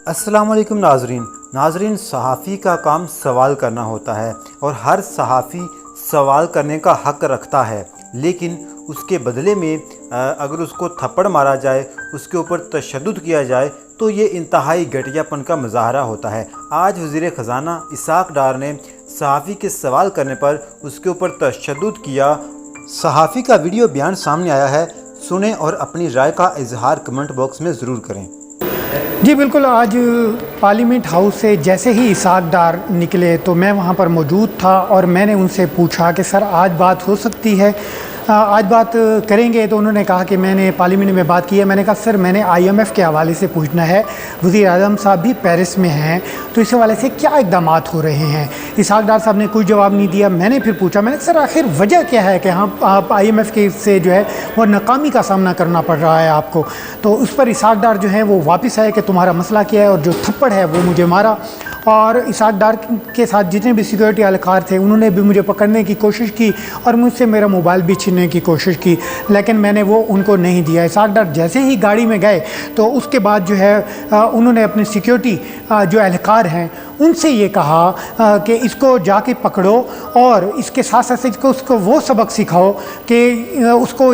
अस्सलाम वालेकुम नाजरीन, सहाफ़ी का काम सवाल करना होता है और हर सहाफ़ी सवाल करने का हक़ रखता है, लेकिन उसके बदले में अगर उसको थप्पड़ मारा जाए, उसके ऊपर तशद्दुद किया जाए तो ये इंतहाई घटियापन का मुजाहरा होता है। आज वज़ीर ख़ज़ाना इसाक डार ने सहाफ़ी के सवाल करने पर उसके ऊपर तशद्दुद किया। सहाफ़ी का वीडियो बयान सामने आया है, सुने और अपनी राय का इजहार कमेंट बॉक्स में ज़रूर करें। जी बिल्कुल, आज पार्लियामेंट हाउस से जैसे ही इसाक डार निकले तो मैं वहाँ पर मौजूद था और मैंने उनसे पूछा कि सर आज बात हो सकती है, आज बात करेंगे? तो उन्होंने कहा कि मैंने पार्लियामेंट में बात की है। मैंने कहा सर मैंने IMF के हवाले से पूछना है, वज़ीर आज़म साहब भी पेरिस में हैं, तो इस हवाले से क्या इक़दाम हो रहे हैं? इसाक डार साहब ने कोई जवाब नहीं दिया। मैंने फिर पूछा, मैंने सर आखिर वजह क्या है कि आप IMF के से जो है वो नाकामी का सामना करना पड़ रहा है आपको? तो उस पर इसाक डार जो है वो वापस आए कि तुम्हारा मसला क्या है, और जो थप्पड़ है वो मुझे मारा। और इसाक डार के साथ जितने भी सिक्योरिटी एहलकार थे उन्होंने भी मुझे पकड़ने की कोशिश की और मुझसे मेरा मोबाइल भी छीनने की कोशिश की, लेकिन मैंने वो उनको नहीं दिया। इसाक डार जैसे ही गाड़ी में गए तो उसके बाद जो है उन्होंने अपने सिक्योरिटी जो एहलकार हैं उनसे ये कहा कि इसको जाके पकड़ो और इसके साथ साथ उसको वो सबक सिखाओ कि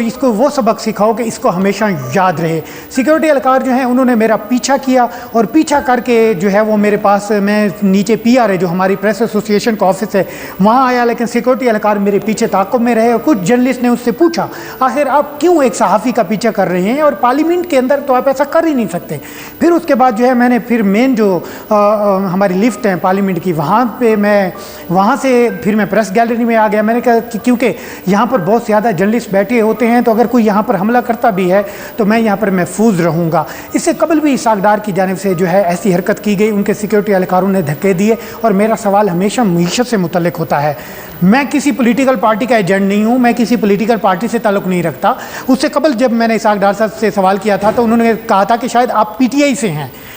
इसको वो सबक सिखाओ कि इसको हमेशा याद रहे। सिक्योरिटी एहलकार जो हैं उन्होंने मेरा पीछा किया और पीछा करके जो है वो मेरे पास, मैं नीचे PRA जो हमारी प्रेस एसोसिएशन का ऑफिस है वहाँ आया, लेकिन सिक्योरिटी एहलकार मेरे पीछे ताक़ुब में रहे। और कुछ जर्नलिस्ट ने उससे पूछा आखिर आप क्यों एक सहाफ़ी का पीछा कर रहे हैं, और पार्लियामेंट के अंदर तो आप ऐसा कर ही नहीं सकते। फिर उसके बाद जो है मैंने फिर मेन जो हमारी लिफ्ट हैं पार्लियामेंट की, वहाँ से फिर मैं प्रेस गैलरी में आ गया। मैंने कहा कि क्योंकि यहाँ पर बहुत ज़्यादा जर्नलिस्ट बैठे होते हैं तो अगर कोई यहाँ पर हमला करता भी है तो मैं यहाँ पर महफूज रहूँगा। इससे कबल भी इसाक डार की जानिब से जो है ऐसी हरकत की गई, उनके सिक्योरिटी एहलकारों ने धक्के दिए। और मेरा सवाल हमेशा मीशत से मुतल्लिक होता है। मैं किसी पॉलिटिकल पार्टी का एजेंट नहीं हूँ, मैं किसी पॉलिटिकल पार्टी से ताल्लुक़ नहीं रखता। उससे कबल जब मैंने इसाक डार साहब से सवाल किया था तो उन्होंने कहा था कि शायद आप PTI से हैं,